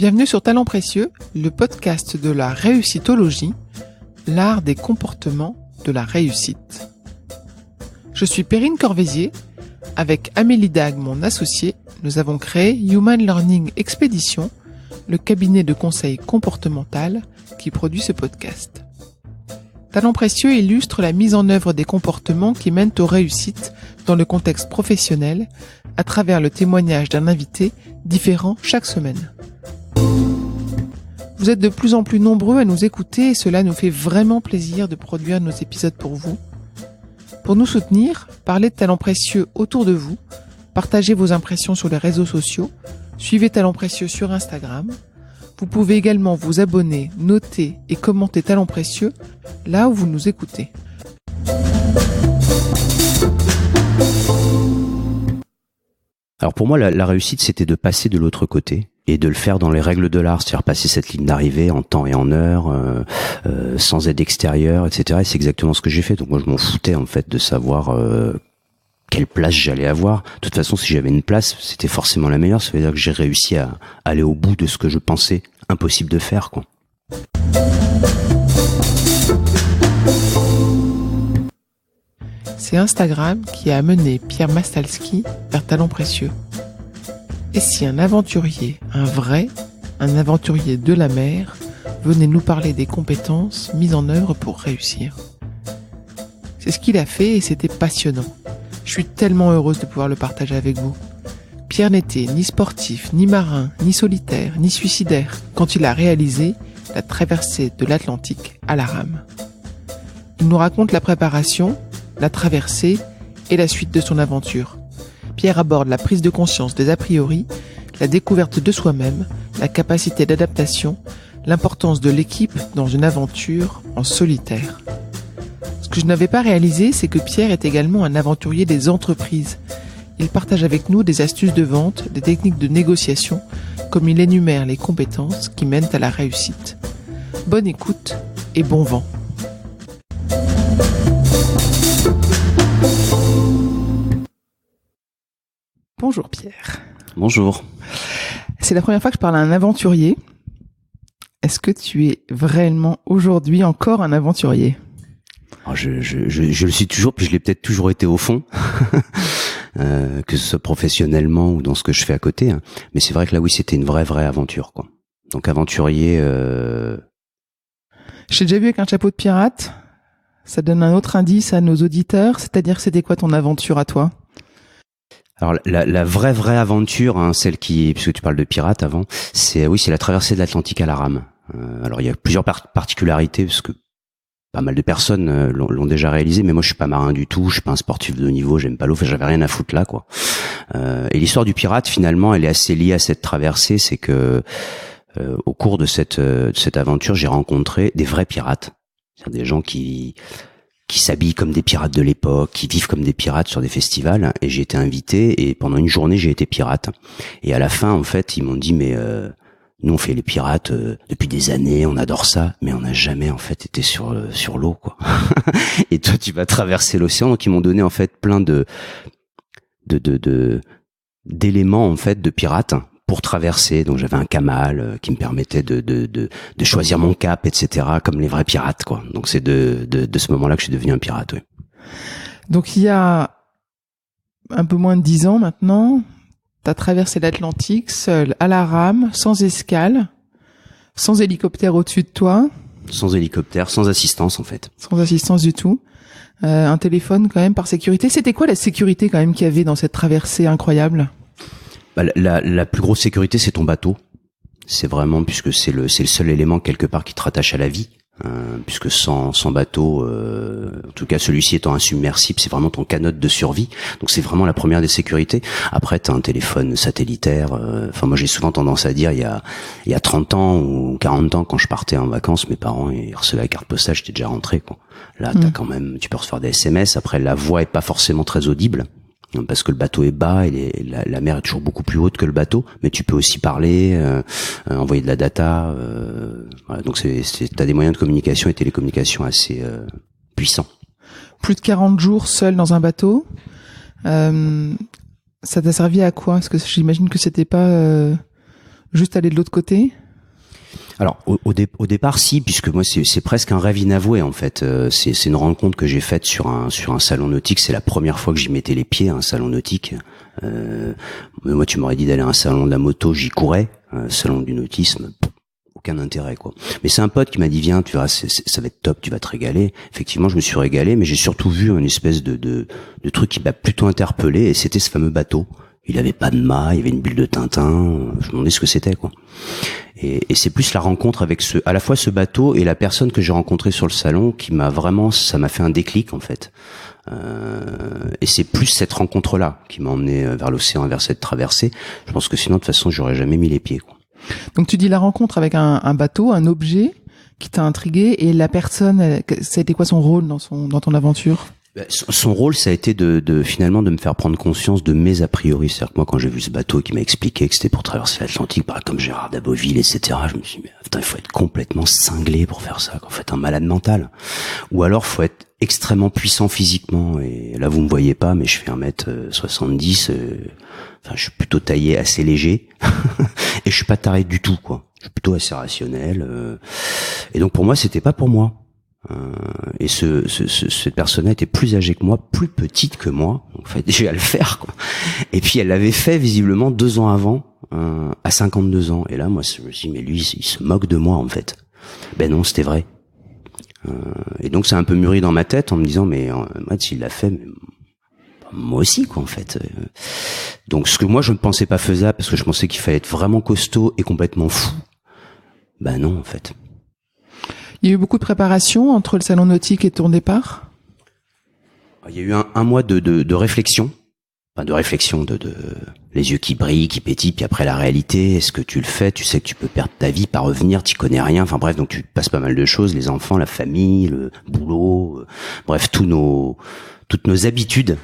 Bienvenue sur Talents Précieux, le podcast de la réussitologie, l'art des comportements de la réussite. Je suis Perrine Corvézier. Avec Amélie Dag, mon associée, nous avons créé Human Learning Expedition, le cabinet de conseil comportemental qui produit ce podcast. Talents Précieux illustre la mise en œuvre des comportements qui mènent aux réussites dans le contexte professionnel à travers le témoignage d'un invité différent chaque semaine. Vous êtes de plus en plus nombreux à nous écouter et cela nous fait vraiment plaisir de produire nos épisodes pour vous. Pour nous soutenir, parlez de Talents Précieux autour de vous, partagez vos impressions sur les réseaux sociaux, suivez Talents Précieux sur Instagram. Vous pouvez également vous abonner, noter et commenter Talents Précieux là où vous nous écoutez. Alors pour moi, la réussite, c'était de passer de l'autre côté et de le faire dans les règles de l'art, c'est-à-dire passer cette ligne d'arrivée en temps et en heure, sans aide extérieure, etc. Et c'est exactement ce que j'ai fait. Donc moi, je m'en foutais en fait de savoir quelle place j'allais avoir. De toute façon, si j'avais une place, c'était forcément la meilleure. Ça veut dire que j'ai réussi à aller au bout de ce que je pensais impossible de faire, quoi. C'est Instagram qui a amené Pierre Mastalski vers Talents Précieux. Et si un aventurier, un aventurier de la mer, venait nous parler des compétences mises en œuvre pour réussir? C'est ce qu'il a fait et c'était passionnant. Je suis tellement heureuse de pouvoir le partager avec vous. Pierre n'était ni sportif, ni marin, ni solitaire, ni suicidaire quand il a réalisé la traversée de l'Atlantique à la rame. Il nous raconte la préparation, la traversée et la suite de son aventure. Pierre aborde la prise de conscience des a priori, la découverte de soi-même, la capacité d'adaptation, l'importance de l'équipe dans une aventure en solitaire. Ce que je n'avais pas réalisé, c'est que Pierre est également un aventurier des entreprises. Il partage avec nous des astuces de vente, des techniques de négociation, comme il énumère les compétences qui mènent à la réussite. Bonne écoute et bon vent. Bonjour Pierre. Bonjour. C'est la première fois que je parle à un aventurier. Est-ce que tu es vraiment aujourd'hui encore un aventurier ? Alors je le suis toujours, puis je l'ai peut-être toujours été au fond, que ce soit professionnellement ou dans ce que je fais à côté. Hein. Mais c'est vrai que là, oui, c'était une vraie aventure, quoi. Donc aventurier. Je t'ai déjà vu avec un chapeau de pirate. Ça donne un autre indice à nos auditeurs. C'est-à-dire, c'était quoi ton aventure à toi ? Alors la vraie aventure, hein, celle qui, puisque tu parles de pirate avant, c'est la traversée de l'Atlantique à la rame. Alors il y a plusieurs particularités parce que pas mal de personnes l'ont déjà réalisé, mais moi je suis pas marin du tout, je suis pas un sportif de haut niveau, j'aime pas l'eau, j'avais rien à foutre là, quoi. Et l'histoire du pirate, finalement, elle est assez liée à cette traversée, c'est que au cours de cette aventure, j'ai rencontré des vrais pirates, c'est-à-dire des gens qui s'habillent comme des pirates de l'époque, qui vivent comme des pirates sur des festivals, et j'ai été invité, et pendant une journée, j'ai été pirate. Et à la fin, en fait, ils m'ont dit, mais nous, on fait les pirates depuis des années, on adore ça, mais on n'a jamais, en fait, été sur l'eau, quoi. Et toi, tu vas traverser l'océan, donc ils m'ont donné, en fait, plein d'éléments, en fait, de pirates, pour traverser. Donc j'avais un camal qui me permettait de choisir mon cap, etc., comme les vrais pirates, quoi. Donc c'est de ce moment-là que je suis devenu un pirate, oui. Donc il y a un peu moins de 10 ans maintenant, t'as traversé l'Atlantique seul, à la rame, sans escale, sans hélicoptère au-dessus de toi. Sans hélicoptère, sans assistance, en fait. Sans assistance du tout. Un téléphone quand même par sécurité. C'était quoi la sécurité quand même qu'il y avait dans cette traversée incroyable ? Bah, la plus grosse sécurité, c'est ton bateau. C'est vraiment, puisque c'est le seul élément quelque part qui te rattache à la vie. Puisque sans bateau, en tout cas celui-ci étant insubmersible, c'est vraiment ton canot de survie. Donc c'est vraiment la première des sécurités. Après, t'as un téléphone satellitaire. Enfin, moi j'ai souvent tendance à dire, il y a 30 ans ou 40 ans, quand je partais en vacances, mes parents ils recevaient la carte postale, j'étais déjà rentré, quoi. Là, t'as quand même, tu peux recevoir des SMS. Après, la voix est pas forcément très audible, parce que le bateau est bas et la mer est toujours beaucoup plus haute que le bateau, mais tu peux aussi parler, envoyer de la data, voilà. Donc t'as des moyens de communication et télécommunication assez puissants. Plus de 40 jours seul dans un bateau, ça t'a servi à quoi ? Parce que j'imagine que c'était pas juste aller de l'autre côté? Alors au départ si, puisque moi c'est presque un rêve inavoué en fait. C'est une rencontre que j'ai faite sur un salon nautique. C'est la première fois que j'y mettais les pieds, un salon nautique. Moi tu m'aurais dit d'aller à un salon de la moto, j'y courais. Salon du nautisme, aucun intérêt quoi. Mais c'est un pote qui m'a dit viens, tu verras, ça va être top, tu vas te régaler. Effectivement je me suis régalé, mais j'ai surtout vu une espèce de truc qui m'a plutôt interpellé, et c'était ce fameux bateau. Il avait pas de mât, il y avait une bulle de Tintin, je me demandais ce que c'était quoi. Et c'est plus la rencontre avec à la fois ce bateau et la personne que j'ai rencontrée sur le salon qui ça m'a fait un déclic en fait. Et c'est plus cette rencontre-là qui m'a emmené vers l'océan, vers cette traversée. Je pense que sinon de toute façon j'aurais jamais mis les pieds quoi. Donc tu dis la rencontre avec un bateau, un objet qui t'a intrigué, et la personne, ça a été quoi son rôle dans ton aventure? Son rôle, ça a été finalement de me faire prendre conscience de mes a priori. C'est-à-dire que moi, quand j'ai vu ce bateau qui m'a expliqué que c'était pour traverser l'Atlantique, comme Gérard Daboville, etc., je me suis dit, mais putain, il faut être complètement cinglé pour faire ça, qu'en fait, un malade mental. Ou alors, faut être extrêmement puissant physiquement. Et là, vous me voyez pas, mais je fais 1m70. Je suis plutôt taillé assez léger. Et je suis pas taré du tout, quoi. Je suis plutôt assez rationnel. Et donc, pour moi, c'était pas pour moi. Et cette personne était plus âgée que moi, plus petite que moi, donc fallait déjà le faire quoi. Et puis elle l'avait fait visiblement 2 ans avant, à 52 ans. Et là moi je me suis dit mais lui il se moque de moi en fait. Ben non, c'était vrai. Et donc ça a un peu mûri dans ma tête en me disant mais moi s'il l'a fait, mais moi aussi quoi en fait. Donc ce que moi je ne pensais pas faisable parce que je pensais qu'il fallait être vraiment costaud et complètement fou, ben non en fait. Il y a eu beaucoup de préparation entre le salon nautique et ton départ? Il y a eu un mois de réflexion, de les yeux qui brillent, qui pétillent, puis après la réalité, est-ce que tu le fais? Tu sais que tu peux perdre ta vie, pas revenir, t'y connais rien, enfin bref, donc tu passes pas mal de choses, les enfants, la famille, le boulot, bref, toutes nos habitudes,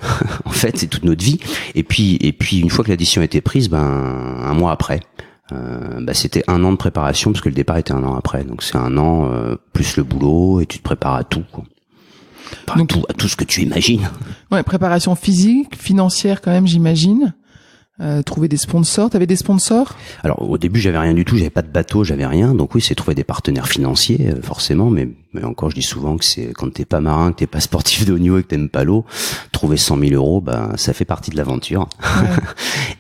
en fait, c'est toute notre vie. Et puis une fois que la décision a été prise, un mois après, c'était 1 an de préparation parce que le départ était 1 an après, donc c'est 1 an plus le boulot et tu te prépares à tout quoi. Donc, à tout ce que tu imagines. Ouais, préparation physique, financière quand même j'imagine. Trouver des sponsors. T'avais des sponsors? Alors au début j'avais rien du tout, j'avais pas de bateau, j'avais rien, donc oui c'est trouver des partenaires financiers forcément, mais encore je dis souvent que c'est quand t'es pas marin, que t'es pas sportif de haut niveau et que t'aimes pas l'eau, trouver 100 000 euros, ça fait partie de l'aventure. Ouais.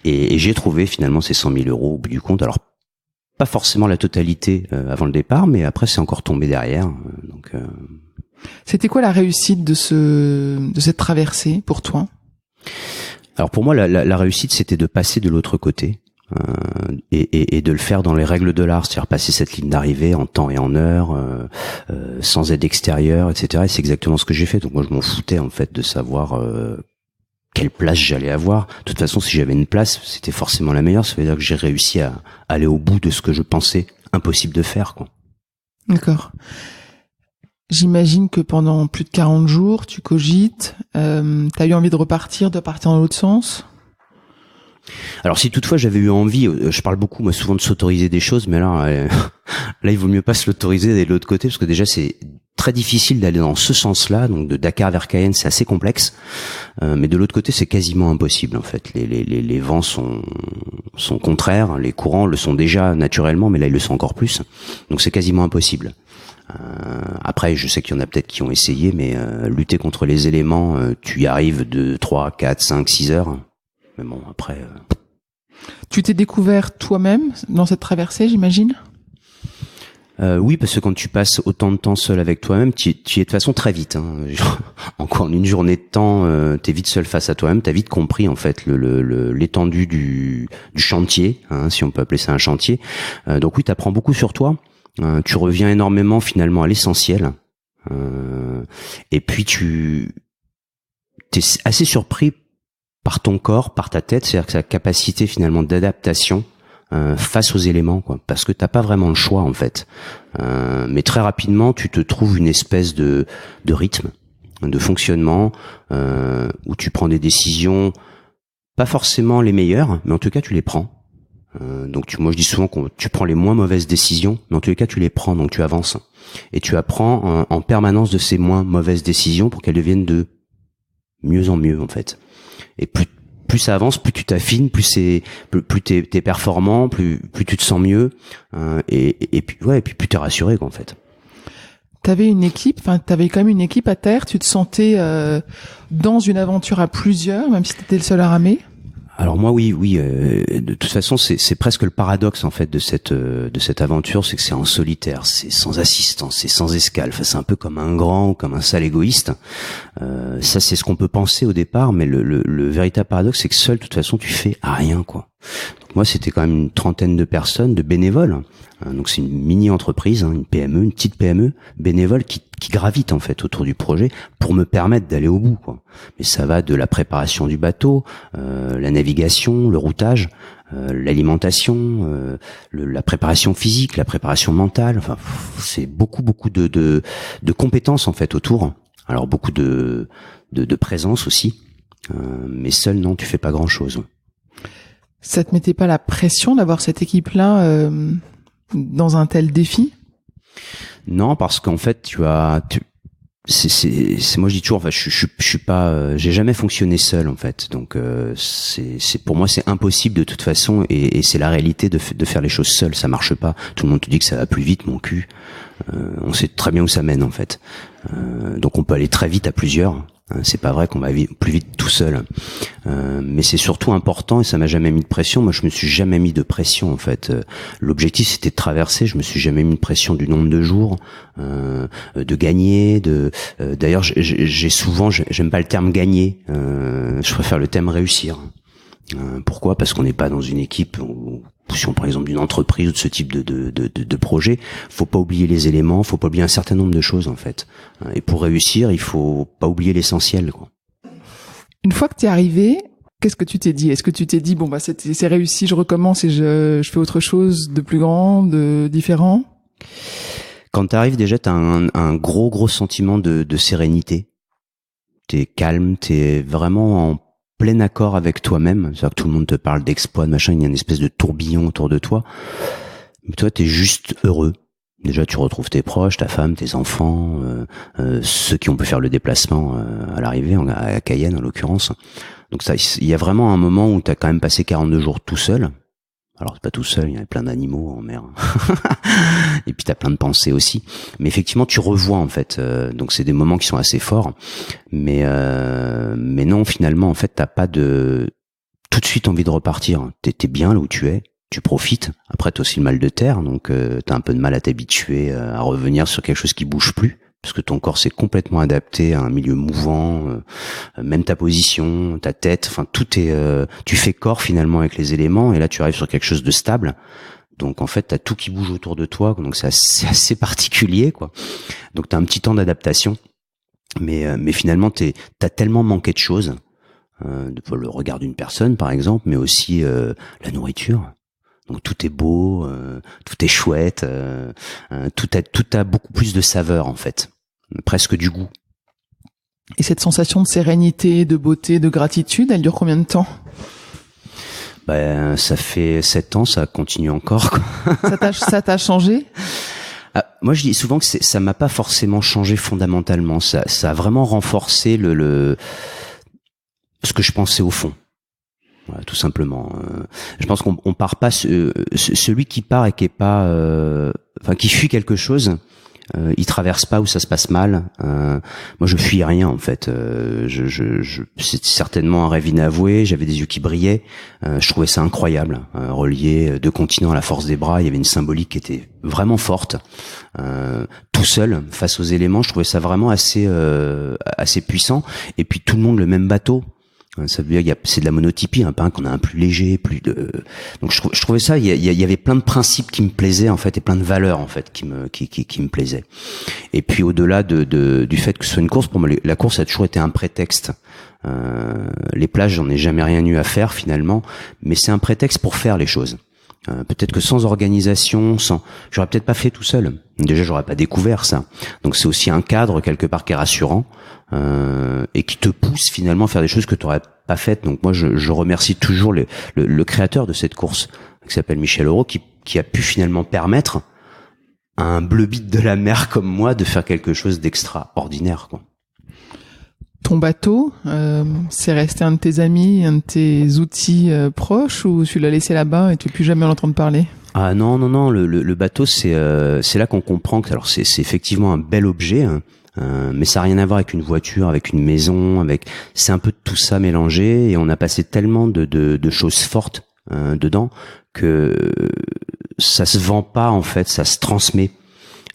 et j'ai trouvé finalement ces 100 000 euros au bout du compte. Alors pas forcément la totalité avant le départ, mais après c'est encore tombé derrière. Donc c'était quoi la réussite de cette traversée pour toi? Alors pour moi, la réussite, c'était de passer de l'autre côté et de le faire dans les règles de l'art, c'est-à-dire passer cette ligne d'arrivée en temps et en heure, sans aide extérieure, etc. Et c'est exactement ce que j'ai fait. Donc moi, je m'en foutais en fait de savoir quelle place j'allais avoir. De toute façon, si j'avais une place, c'était forcément la meilleure. Ça veut dire que j'ai réussi à aller au bout de ce que je pensais impossible de faire, quoi. D'accord. J'imagine que pendant plus de 40 jours, tu cogites. T'as eu envie de partir dans l'autre sens? Alors si toutefois j'avais eu envie, je parle beaucoup moi souvent de s'autoriser des choses, mais là il vaut mieux pas se l'autoriser d'aller de l'autre côté parce que déjà c'est très difficile d'aller dans ce sens-là, donc de Dakar vers Cayenne c'est assez complexe, mais de l'autre côté c'est quasiment impossible en fait. Les vents sont contraires, les courants le sont déjà naturellement, mais là ils le sont encore plus, donc c'est quasiment impossible. Après je sais qu'il y en a peut-être qui ont essayé, mais lutter contre les éléments, tu y arrives de 3, 4, 5, 6 heures. Mais bon, après... Tu t'es découvert toi-même dans cette traversée, j'imagine? Oui, parce que quand tu passes autant de temps seul avec toi-même, tu y es de façon très vite. Hein. Encore en une journée de temps, t'es vite seul face à toi-même. T'as vite compris en fait l'étendue du chantier, hein, si on peut appeler ça un chantier. Donc oui, t'apprends beaucoup sur toi. Tu reviens énormément finalement à l'essentiel. Et puis t'es assez surpris par ton corps, par ta tête, c'est-à-dire que sa capacité finalement d'adaptation face aux éléments, quoi, parce que t'as pas vraiment le choix en fait. Mais très rapidement, tu te trouves une espèce de rythme, de fonctionnement où tu prends des décisions, pas forcément les meilleures, mais en tout cas tu les prends. Donc moi je dis souvent que tu prends les moins mauvaises décisions, mais en tous les cas tu les prends, donc tu avances et tu apprends en permanence de ces moins mauvaises décisions pour qu'elles deviennent de mieux en mieux en fait. Et plus plus ça avance, plus tu t'affines, plus t'es performant, plus tu te sens mieux, et puis plus t'es rassuré, quoi, en fait. T'avais quand même une équipe à terre. Tu te sentais dans une aventure à plusieurs, même si t'étais le seul à ramer. Alors moi oui, de toute façon c'est presque le paradoxe en fait de cette aventure, c'est que c'est en solitaire, c'est sans assistance, c'est sans escale. Enfin, c'est un peu comme un grand ou comme un sale égoïste. Ça c'est ce qu'on peut penser au départ, mais le véritable paradoxe c'est que seul de toute façon tu fais rien, quoi. Donc moi c'était quand même une trentaine de personnes, de bénévoles. Donc c'est une mini entreprise, une PME, une petite PME bénévole qui gravite en fait autour du projet pour me permettre d'aller au bout, quoi. Mais ça va de la préparation du bateau, la navigation, le routage, l'alimentation, la préparation physique, la préparation mentale. Enfin, c'est beaucoup de compétences en fait autour. Alors beaucoup de présence aussi, mais seul non, tu fais pas grand chose. Ça te mettait pas la pression d'avoir cette équipe-là dans un tel défi? Non, parce qu'en fait, c'est moi je dis toujours, enfin je suis pas, j'ai jamais fonctionné seul en fait, donc c'est pour moi c'est impossible de toute façon, et c'est la réalité de faire les choses seul, ça marche pas. Tout le monde te dit que ça va plus vite, mon cul. On sait très bien où ça mène en fait. Donc on peut aller très vite à plusieurs. C'est pas vrai qu'on va plus vite tout seul, mais c'est surtout important, et ça m'a jamais mis de pression. Moi, je me suis jamais mis de pression en fait. L'objectif c'était de traverser. Je me suis jamais mis de pression du nombre de jours, de gagner. D'ailleurs, j'aime pas le terme gagner. Je préfère le terme réussir. Pourquoi ? Parce qu'on n'est pas dans une équipe. Si on prend l'exemple d'une entreprise ou de ce type de projet, faut pas oublier les éléments, faut pas oublier un certain nombre de choses en fait. Et pour réussir, il faut pas oublier l'essentiel, quoi. Une fois que t'es arrivé, qu'est-ce que tu t'es dit ? Est-ce que tu t'es dit bon bah c'est réussi, je recommence et je fais autre chose de plus grand, de différent ? Quand t'arrives déjà, t'as un gros sentiment de sérénité. T'es calme, t'es vraiment en plein accord avec toi-même. C'est-à-dire que tout le monde te parle d'exploit, de machin, il y a une espèce de tourbillon autour de toi. Mais toi, t'es juste heureux. Déjà, tu retrouves tes proches, ta femme, tes enfants, ceux qui ont pu faire le déplacement à l'arrivée, à Cayenne en l'occurrence. Donc ça, il y a vraiment un moment où t'as quand même passé 42 jours tout seul. Alors c'est pas tout seul, il y a plein d'animaux en mer. Et puis t'as plein de pensées aussi. Mais effectivement, tu revois en fait. Donc c'est des moments qui sont assez forts. Mais non, finalement, en fait, t'as pas tout de suite envie de repartir. T'es bien là où tu es. Tu profites. Après, t'as aussi le mal de terre, donc t'as un peu de mal à t'habituer à revenir sur quelque chose qui bouge plus, parce que ton corps s'est complètement adapté à un milieu mouvant, même ta position, ta tête, enfin tout est, tu fais corps finalement avec les éléments, et là tu arrives sur quelque chose de stable. Donc en fait t'as tout qui bouge autour de toi, donc c'est assez particulier, quoi. Donc t'as un petit temps d'adaptation, mais finalement t'as tellement manqué de choses, le regard d'une personne par exemple, mais aussi la nourriture. Donc tout est beau, tout est chouette, tout a beaucoup plus de saveur en fait, presque du goût. Et cette sensation de sérénité, de beauté, de gratitude, elle dure combien de temps ? Ça fait 7 ans, ça continue encore, quoi. Ça t'a changé ? Moi je dis souvent que ça m'a pas forcément changé fondamentalement, ça a vraiment renforcé ce que je pensais au fond. Voilà, tout simplement. Je pense qu'on part pas. Celui qui part et qui est pas, qui fuit quelque chose, il traverse pas où ça se passe mal. Moi, je fuis rien en fait. C'est certainement un rêve inavoué. J'avais des yeux qui brillaient. Je trouvais ça incroyable. Relier 2 continents à la force des bras, il y avait une symbolique qui était vraiment forte. Tout seul face aux éléments, je trouvais ça vraiment assez puissant. Et puis tout le monde le même bateau. Ça veut dire c'est de la monotypie, pas qu'on a un plus léger, donc je trouvais ça, il y avait plein de principes qui me plaisaient en fait, et plein de valeurs en fait qui me plaisaient. Et puis au-delà du fait que ce soit une course, pour moi la course a toujours été un prétexte. Les plages, j'en ai jamais rien eu à faire finalement, mais c'est un prétexte pour faire les choses. Peut-être que sans organisation, j'aurais peut-être pas fait tout seul. Déjà, j'aurais pas découvert ça. Donc c'est aussi un cadre quelque part qui est rassurant, et qui te pousse finalement à faire des choses que tu aurais pas faites. Donc moi, je remercie toujours le créateur de cette course, qui s'appelle Michel Auro, qui a pu finalement permettre à un bleubite de la mer comme moi de faire quelque chose d'extraordinaire, quoi. ton bateau, c'est resté un de tes amis, un de tes outils proches, ou tu l'as laissé là-bas et tu ne peux plus jamais en entendre parler? Ah non, le bateau, c'est là qu'on comprend que alors c'est effectivement un bel objet, hein, mais ça n'a rien à voir avec une voiture, avec une maison, c'est un peu de tout ça mélangé, et on a passé tellement de choses fortes dedans que ça se vend pas en fait, ça se transmet,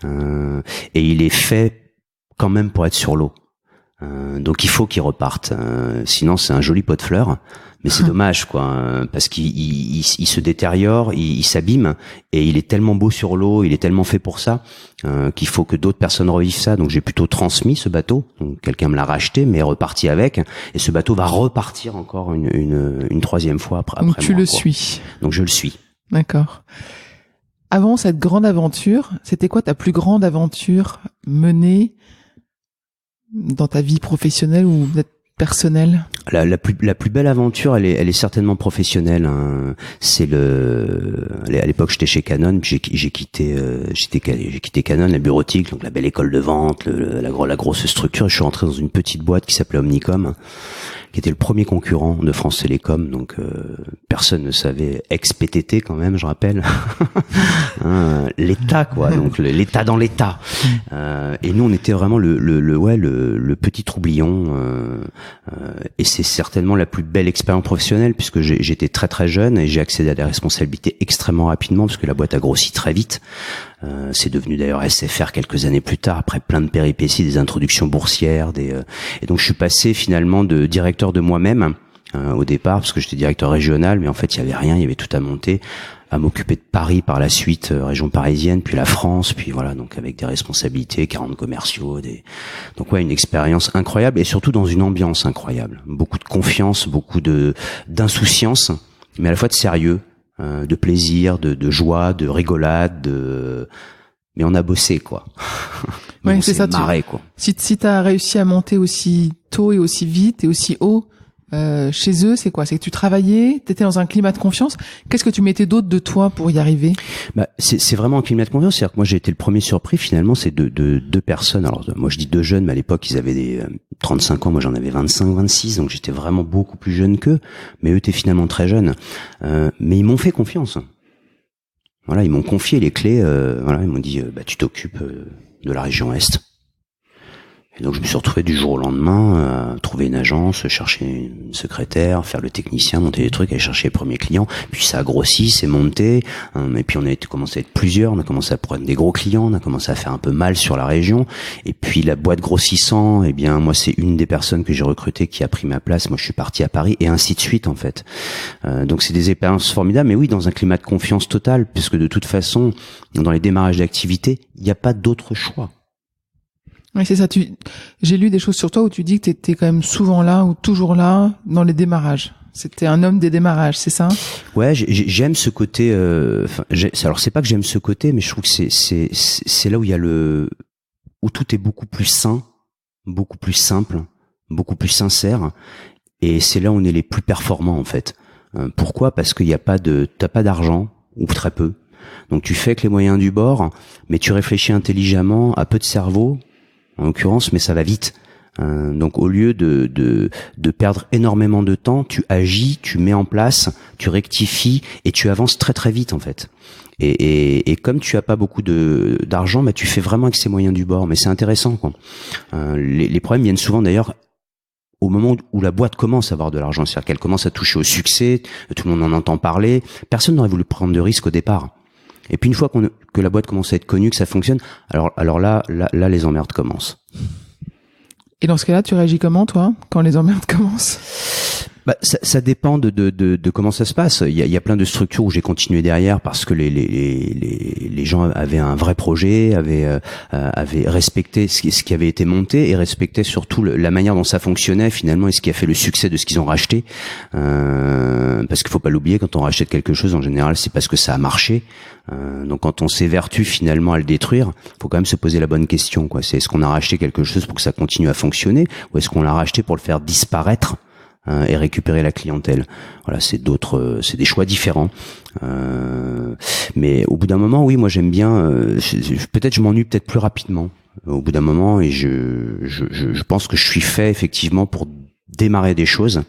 et il est fait quand même pour être sur l'eau. Donc il faut qu'il reparte, sinon c'est un joli pot de fleurs, mais c'est dommage quoi, parce qu'il se détériore, il s'abîme, et il est tellement beau sur l'eau, il est tellement fait pour ça, qu'il faut que d'autres personnes revivent ça. Donc j'ai plutôt transmis ce bateau, donc quelqu'un me l'a racheté mais est reparti avec, et ce bateau va repartir encore une troisième fois après. Donc tu moi, le quoi. suis. Donc je le suis. D'accord. Avant cette grande aventure, c'était quoi ta plus grande aventure menée dans ta vie professionnelle ou peut-être personnelle? La plus belle aventure, elle est certainement professionnelle, hein. À l'époque j'étais chez Canon, puis j'ai quitté Canon, la bureautique, donc la belle école de vente, la grosse structure, et je suis rentré dans une petite boîte qui s'appelait Omnicom, qui était le premier concurrent de France Télécom, donc personne ne savait, ex-PTT quand même, je rappelle, hein, l'État quoi, donc l'État dans l'État, et nous on était vraiment le petit troublion, et c'est certainement la plus belle expérience professionnelle, puisque j'étais très très jeune et j'ai accédé à des responsabilités extrêmement rapidement, parce que la boîte a grossi très vite. C'est devenu d'ailleurs SFR quelques années plus tard, après plein de péripéties, des introductions boursières, et donc je suis passé finalement de directeur de moi-même au départ, parce que j'étais directeur régional, mais en fait il y avait rien, il y avait tout à monter, à m'occuper de Paris par la suite, région parisienne, puis la France, puis voilà, donc avec des responsabilités, 40 commerciaux, donc ouais, une expérience incroyable, et surtout dans une ambiance incroyable, beaucoup de confiance, beaucoup d'insouciance, mais à la fois de sérieux, de plaisir, de joie, de rigolade, mais on a bossé quoi. Ouais, c'est ça. Marré, quoi. Si t'as réussi à monter aussi tôt et aussi vite et aussi haut chez eux, c'est quoi? C'est que tu travaillais, t'étais dans un climat de confiance. Qu'est-ce que tu mettais d'autre de toi pour y arriver? C'est vraiment un climat de confiance. C'est-à-dire que moi j'ai été le premier surpris finalement. C'est deux personnes. Alors moi je dis deux jeunes, mais à l'époque ils avaient des 35 ans. Moi j'en avais 25, 26, donc j'étais vraiment beaucoup plus jeune qu'eux. Mais eux étaient finalement très jeunes. Mais ils m'ont fait confiance. Voilà, ils m'ont confié les clés. Voilà, ils m'ont dit tu t'occupes de la région Est. Et donc je me suis retrouvé du jour au lendemain à trouver une agence, chercher une secrétaire, faire le technicien, monter des trucs, aller chercher les premiers clients. Puis ça a grossi, c'est monté. Et puis on a commencé à être plusieurs, on a commencé à prendre des gros clients, on a commencé à faire un peu mal sur la région. Et puis la boîte grossissant, eh bien moi c'est une des personnes que j'ai recrutées qui a pris ma place. Moi je suis parti à Paris, et ainsi de suite en fait. Donc c'est des expériences formidables, mais oui, dans un climat de confiance totale, puisque de toute façon dans les démarrages d'activité, il n'y a pas d'autre choix. Oui, c'est ça. J'ai lu des choses sur toi où tu dis que tu étais quand même souvent là ou toujours là dans les démarrages. C'était un homme des démarrages, c'est ça? Ouais, j'aime ce côté. Alors c'est pas que j'aime ce côté, mais je trouve que c'est là où il y a où tout est beaucoup plus sain, beaucoup plus simple, beaucoup plus sincère, et c'est là où on est les plus performants en fait. Pourquoi? Parce qu'il y a t'as pas d'argent, ou très peu. Donc tu fais avec les moyens du bord, mais tu réfléchis intelligemment, à peu de cerveau en l'occurrence, mais ça va vite. Donc au lieu de perdre énormément de temps, tu agis, tu mets en place, tu rectifies, et tu avances très très vite en fait. Et comme tu as pas beaucoup d'argent, tu fais vraiment avec ces moyens du bord. Mais c'est intéressant quoi. Les problèmes viennent souvent d'ailleurs au moment où la boîte commence à avoir de l'argent, c'est-à-dire qu'elle commence à toucher au succès, tout le monde en entend parler. Personne n'aurait voulu prendre de risque au départ. Et puis une fois que la boîte commence à être connue, que ça fonctionne, alors là les emmerdes commencent. Et dans ce cas-là, tu réagis comment toi quand les emmerdes commencent? Ça dépend de comment ça se passe. Il y a plein de structures où j'ai continué derrière parce que les gens avaient un vrai projet, avaient respecté ce qui avait été monté, et respectaient surtout la manière dont ça fonctionnait finalement, et ce qui a fait le succès de ce qu'ils ont racheté. Parce qu'il faut pas l'oublier, quand on rachète quelque chose, en général, c'est parce que ça a marché. Donc quand on s'évertue finalement à le détruire, faut quand même se poser la bonne question, quoi. C'est est-ce qu'on a racheté quelque chose pour que ça continue à fonctionner, ou est-ce qu'on l'a racheté pour le faire disparaître et récupérer la clientèle? Voilà, c'est des choix différents. Mais au bout d'un moment, oui, moi j'aime bien. Peut-être je m'ennuie peut-être plus rapidement au bout d'un moment, et je pense que je suis fait effectivement pour démarrer des choses,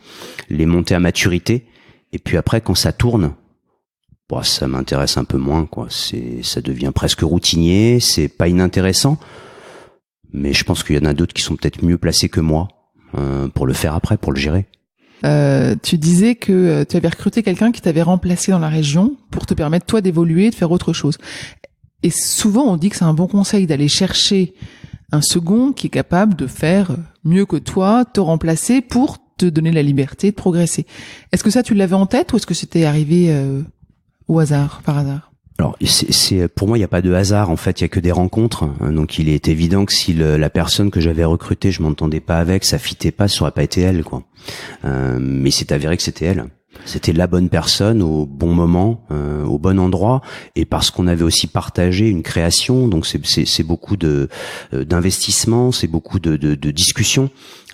les monter à maturité, et puis après quand ça tourne, bon, ça m'intéresse un peu moins, quoi. Ça devient presque routinier, c'est pas inintéressant, mais je pense qu'il y en a d'autres qui sont peut-être mieux placés que moi pour le faire après, pour le gérer. Tu disais que tu avais recruté quelqu'un qui t'avait remplacé dans la région pour te permettre toi d'évoluer, de faire autre chose. Et souvent on dit que c'est un bon conseil d'aller chercher un second qui est capable de faire mieux que toi, te remplacer pour te donner la liberté de progresser. Est-ce que ça tu l'avais en tête ou est-ce que c'était arrivé au hasard, par hasard? Alors, pour moi, il n'y a pas de hasard. En fait, il y a que des rencontres. Donc, il est évident que si la personne que j'avais recrutée, je m'entendais pas avec, ça fitait pas, ça aurait pas été elle, quoi. Mais c'est avéré que c'était elle. C'était la bonne personne au bon moment, au bon endroit, et parce qu'on avait aussi partagé une création. Donc, c'est beaucoup d'investissement, c'est beaucoup de discussions,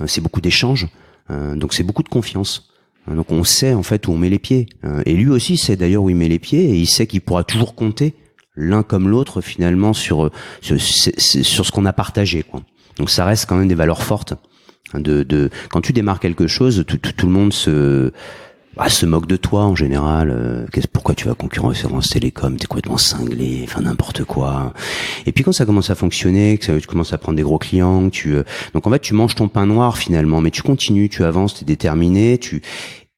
c'est beaucoup d'échanges. Donc, c'est beaucoup de confiance. Donc on sait en fait où on met les pieds. Et lui aussi sait d'ailleurs où il met les pieds et il sait qu'il pourra toujours compter l'un comme l'autre finalement sur ce qu'on a partagé, quoi. Donc ça reste quand même des valeurs fortes. Quand tu démarres quelque chose, tout le monde se moque de toi en général. Pourquoi tu vas concurrencer France Télécom, t'es complètement cinglé, enfin n'importe quoi. Et puis quand ça commence à fonctionner, que tu commences à prendre des gros clients, donc en fait tu manges ton pain noir finalement, mais tu continues, tu avances, t'es déterminé,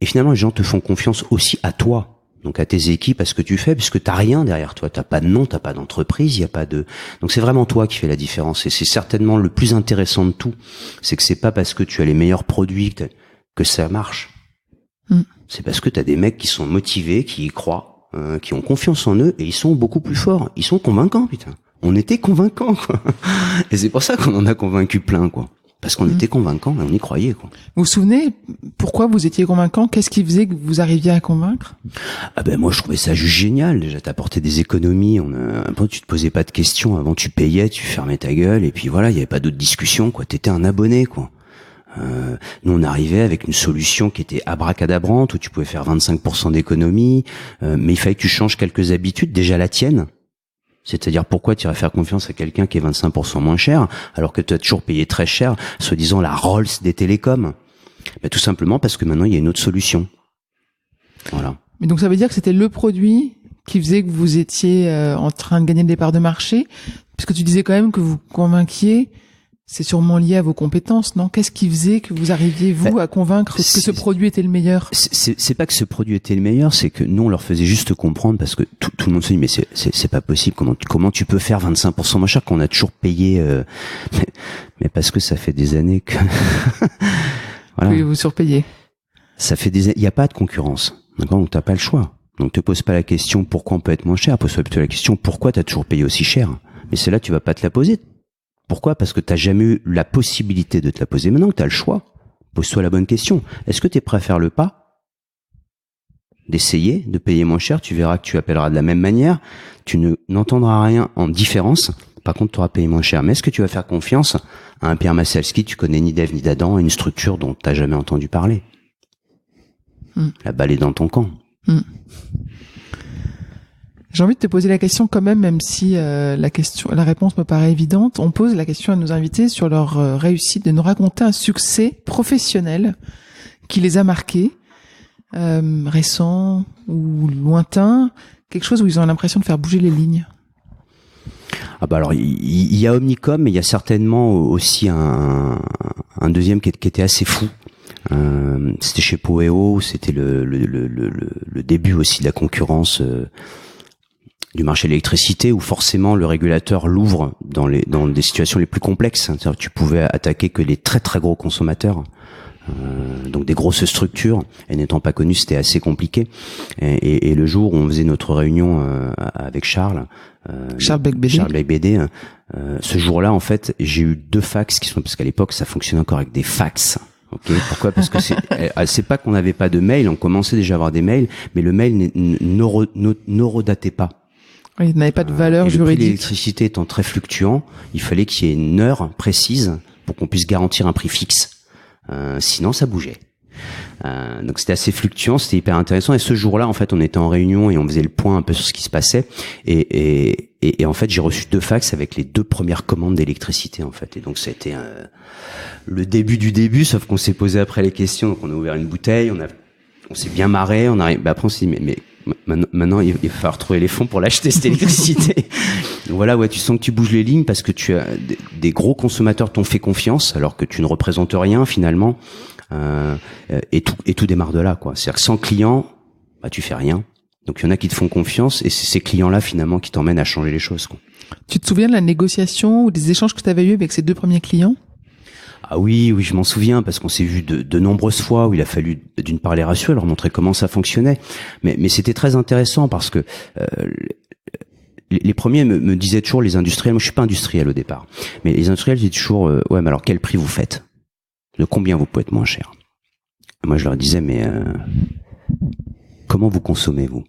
et finalement les gens te font confiance aussi à toi, donc à tes équipes, à ce que tu fais, puisque t'as rien derrière toi, t'as pas de nom, t'as pas d'entreprise, donc c'est vraiment toi qui fais la différence. Et c'est certainement le plus intéressant de tout, c'est que c'est pas parce que tu as les meilleurs produits que ça marche. C'est parce que t'as des mecs qui sont motivés, qui y croient, qui ont confiance en eux, et ils sont beaucoup plus forts. Ils sont convaincants, putain. On était convaincants, quoi. Et c'est pour ça qu'on en a convaincu plein, quoi. Parce qu'on était convaincants et on y croyait, quoi. Vous vous souvenez pourquoi vous étiez convaincants? Qu'est-ce qui faisait que vous arriviez à convaincre? Ah ben moi je trouvais ça juste génial. Déjà t'apportais des économies. Après tu te posais pas de questions. Avant tu payais, tu fermais ta gueule et puis voilà, il y avait pas d'autres discussions, quoi. T'étais un abonné, quoi. Nous on arrivait avec une solution qui était abracadabrante où tu pouvais faire 25% d'économie, mais il fallait que tu changes quelques habitudes, déjà la tienne. C'est-à-dire pourquoi tu irais faire confiance à quelqu'un qui est 25% moins cher alors que tu as toujours payé très cher, soi-disant la Rolls des télécoms. Ben, tout simplement parce que maintenant il y a une autre solution. Voilà. Mais donc ça veut dire que c'était le produit qui faisait que vous étiez en train de gagner des parts de marché, puisque tu disais quand même que vous convainquiez. C'est sûrement lié à vos compétences, non? Qu'est-ce qui faisait que vous arriviez, vous, à convaincre que ce produit était le meilleur? C'est pas que ce produit était le meilleur, c'est que nous, on leur faisait juste comprendre, parce que tout le monde se dit, mais c'est pas possible, comment tu peux faire 25% moins cher qu'on a toujours payé, mais parce que ça fait des années que, voilà. Oui, vous surpayez. Ça fait des années, il n'y a pas de concurrence. D'accord? Donc t'as pas le choix. Donc te pose pas la question pourquoi on peut être moins cher, pose-toi plutôt la question pourquoi t'as toujours payé aussi cher. Mais celle-là, tu vas pas te la poser. Pourquoi? Parce que t'as jamais eu la possibilité de te la poser. Maintenant que t'as le choix, pose-toi la bonne question. Est-ce que t'es prêt à faire le pas d'essayer de payer moins cher? Tu verras que tu appelleras de la même manière. Tu n'entendras rien en différence. Par contre, tu auras payé moins cher. Mais est-ce que tu vas faire confiance à un Pierre Massalski? Tu connais ni d'Ève ni d'Adam, une structure dont t'as jamais entendu parler. La balle est dans ton camp. J'ai envie de te poser la question quand même si la réponse me paraît évidente. On pose la question à nos invités sur leur réussite de nous raconter un succès professionnel qui les a marqués, récent ou lointain, quelque chose où ils ont l'impression de faire bouger les lignes. Ah bah alors il y a Omnicom, mais il y a certainement aussi un deuxième qui était assez fou. C'était chez Poweo, c'était le début aussi de la concurrence du marché de l'électricité, où forcément le régulateur l'ouvre dans des situations les plus complexes. C'est-à-dire que tu pouvais attaquer que les très très gros consommateurs, donc des grosses structures, et n'étant pas connu, c'était assez compliqué. Et le jour où on faisait notre réunion avec Charles Becbédé, ce jour-là, en fait, j'ai eu 2 fax parce qu'à l'époque, ça fonctionnait encore avec des fax. Okay. Pourquoi? Parce que c'est pas qu'on n'avait pas de mail, on commençait déjà à avoir des mails, mais le mail ne redatait pas. Oui, il n'avait pas de valeur juridique. Le prix de l'électricité étant très fluctuant, il fallait qu'il y ait une heure précise pour qu'on puisse garantir un prix fixe. Sinon, ça bougeait. Donc c'était assez fluctuant, c'était hyper intéressant. Et ce jour-là, en fait, on était en réunion et on faisait le point un peu sur ce qui se passait. Et en fait, j'ai reçu 2 fax avec les 2 premières commandes d'électricité, en fait. Et donc ça a été le début du début, sauf qu'on s'est posé après les questions. Donc on a ouvert une bouteille, on s'est bien marré. Après on s'est dit mais maintenant il va falloir trouver les fonds pour l'acheter cette électricité. Donc voilà, ouais, tu sens que tu bouges les lignes parce que tu as des gros consommateurs t'ont fait confiance alors que tu ne représentes rien finalement. Et tout démarre de là, quoi. C'est-à-dire que sans client, bah tu fais rien. Donc il y en a qui te font confiance et c'est ces clients-là finalement qui t'emmènent à changer les choses, quoi. Tu te souviens de la négociation ou des échanges que tu avais eu avec ces 2 premiers clients? Ah oui, je m'en souviens parce qu'on s'est vu de nombreuses fois où il a fallu d'une part les rassurer, leur montrer comment ça fonctionnait. Mais c'était très intéressant parce que les premiers me disaient toujours, les industriels, moi je suis pas industriel au départ, mais les industriels disaient toujours ouais, mais alors quel prix vous faites? De combien vous pouvez être moins cher? Et moi je leur disais mais comment vous consommez vous?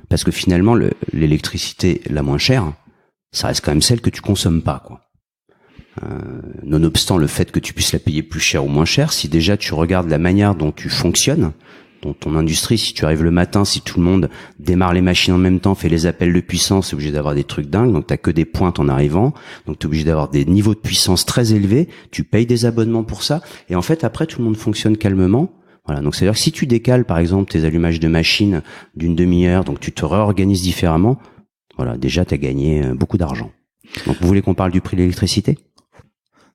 Parce que finalement l'électricité la moins chère, ça reste quand même celle que tu consommes pas, quoi. Nonobstant le fait que tu puisses la payer plus cher ou moins cher, si déjà tu regardes la manière dont tu fonctionnes, dont ton industrie, si tu arrives le matin, si tout le monde démarre les machines en même temps, fait les appels de puissance, c'est obligé d'avoir des trucs dingues, donc t'as que des pointes en arrivant, donc t'es obligé d'avoir des niveaux de puissance très élevés, tu payes des abonnements pour ça, et en fait après tout le monde fonctionne calmement. Voilà, donc c'est-à-dire que si tu décales par exemple tes allumages de machines d'une demi-heure, donc tu te réorganises différemment, voilà, déjà t'as gagné beaucoup d'argent. Donc vous voulez qu'on parle du prix de l'électricité ?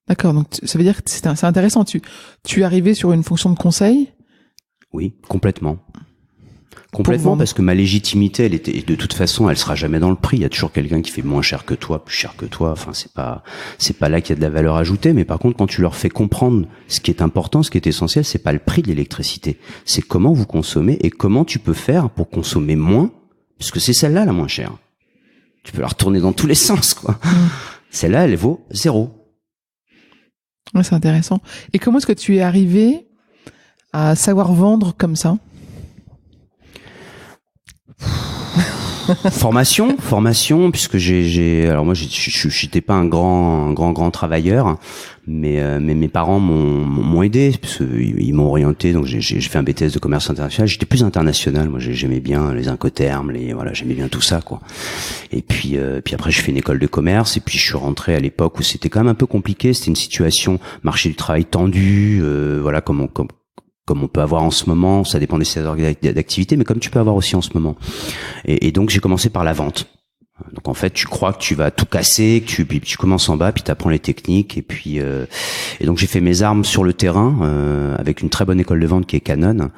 D'accord, donc ça veut dire que c'est intéressant. Tu es arrivé sur une fonction de conseil? Oui, complètement. Complètement, parce que ma légitimité, elle était, de toute façon, elle sera jamais dans le prix. Il y a toujours quelqu'un qui fait moins cher que toi, plus cher que toi. Enfin, c'est pas là qu'il y a de la valeur ajoutée. Mais par contre, quand tu leur fais comprendre ce qui est important, ce qui est essentiel, c'est pas le prix de l'électricité. C'est comment vous consommez et comment tu peux faire pour consommer moins, puisque c'est celle-là la moins chère. Tu peux la retourner dans tous les sens, quoi. Celle-là, elle vaut 0. Ouais, c'est intéressant. Et comment est-ce que tu es arrivé à savoir vendre comme ça? Formation, puisque alors moi j'étais pas un grand travailleur, mais mes parents m'ont aidé, parce que ils m'ont orienté, donc j'ai fait un BTS de commerce international. J'étais plus international, moi j'aimais bien les incoterms, voilà, j'aimais bien tout ça, quoi. Et puis après j'ai fait une école de commerce, et puis je suis rentré à l'époque où c'était quand même un peu compliqué, c'était une situation marché du travail tendu, voilà, comme on peut avoir en ce moment, ça dépend des secteurs d'activité, mais comme tu peux avoir aussi en ce moment. Et donc j'ai commencé par la vente. Donc en fait, tu crois que tu vas tout casser, puis tu commences en bas, puis tu apprends les techniques, et donc j'ai fait mes armes sur le terrain avec une très bonne école de vente qui est Canon,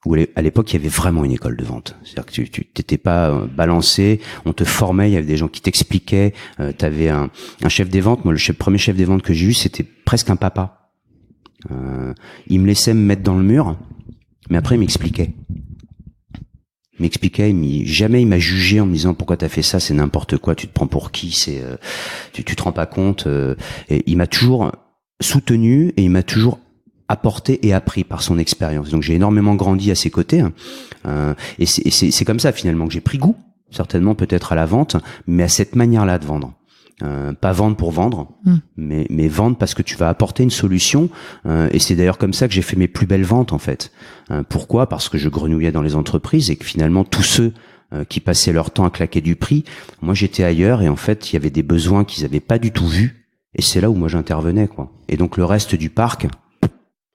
où à l'époque il y avait vraiment une école de vente. C'est-à-dire que tu t'étais pas balancé, on te formait, il y avait des gens qui t'expliquaient, t'avais un chef des ventes. Moi, le premier chef des ventes que j'ai eu, c'était presque un papa. Il me laissait me mettre dans le mur, mais après il m'expliquait. Jamais il m'a jugé en me disant pourquoi t'as fait ça, c'est n'importe quoi, tu te prends pour qui, tu te rends pas compte. Et il m'a toujours soutenu et il m'a toujours apporté et appris par son expérience. Donc j'ai énormément grandi à ses côtés. Et c'est comme ça finalement que j'ai pris goût, certainement peut-être à la vente, mais à cette manière-là de vendre. Pas vendre pour vendre, mais vendre parce que tu vas apporter une solution, et c'est d'ailleurs comme ça que j'ai fait mes plus belles ventes en fait. Pourquoi ? Parce que je grenouillais dans les entreprises et que finalement tous ceux qui passaient leur temps à claquer du prix, moi j'étais ailleurs et en fait il y avait des besoins qu'ils avaient pas du tout vus et c'est là où moi j'intervenais, quoi. Et donc le reste du parc,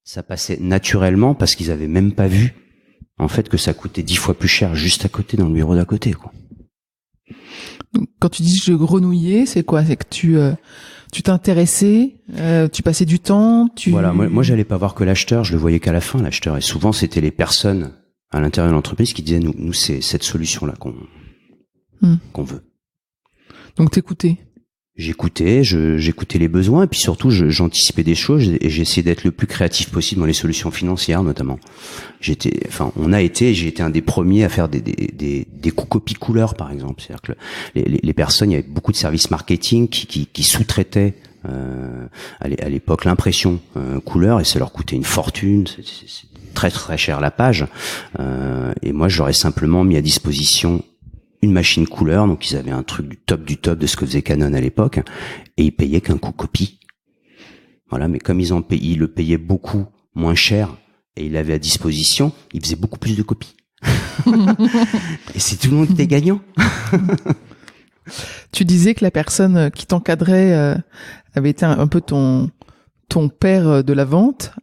ça passait naturellement parce qu'ils avaient même pas vu en fait que ça coûtait 10 fois plus cher juste à côté, dans le bureau d'à côté, quoi. Quand tu dis je grenouillais, c'est quoi? C'est que tu t'intéressais, tu passais du temps, Voilà, moi j'allais pas voir que l'acheteur, je le voyais qu'à la fin, l'acheteur. Et souvent c'était les personnes à l'intérieur de l'entreprise qui disaient nous c'est cette solution-là qu'on veut. Donc t'écoutais. J'écoutais les besoins et puis surtout j'anticipais des choses et j'essayais d'être le plus créatif possible dans les solutions financières notamment. J'ai été un des premiers à faire des copies couleurs par exemple. C'est-à-dire que les personnes, il y avait beaucoup de services marketing qui sous-traitaient à l'époque l'impression couleur et ça leur coûtait une fortune. C'est très très cher la page. Et moi j'aurais simplement mis à disposition une machine couleur, donc ils avaient un truc du top de ce que faisait Canon à l'époque, et ils payaient qu'un coût copie. Voilà, mais comme ils le payaient beaucoup moins cher et il avait à disposition, il faisait beaucoup plus de copies. Et c'est tout le monde qui était gagnant. Tu disais que la personne qui t'encadrait avait été un peu ton père de la vente.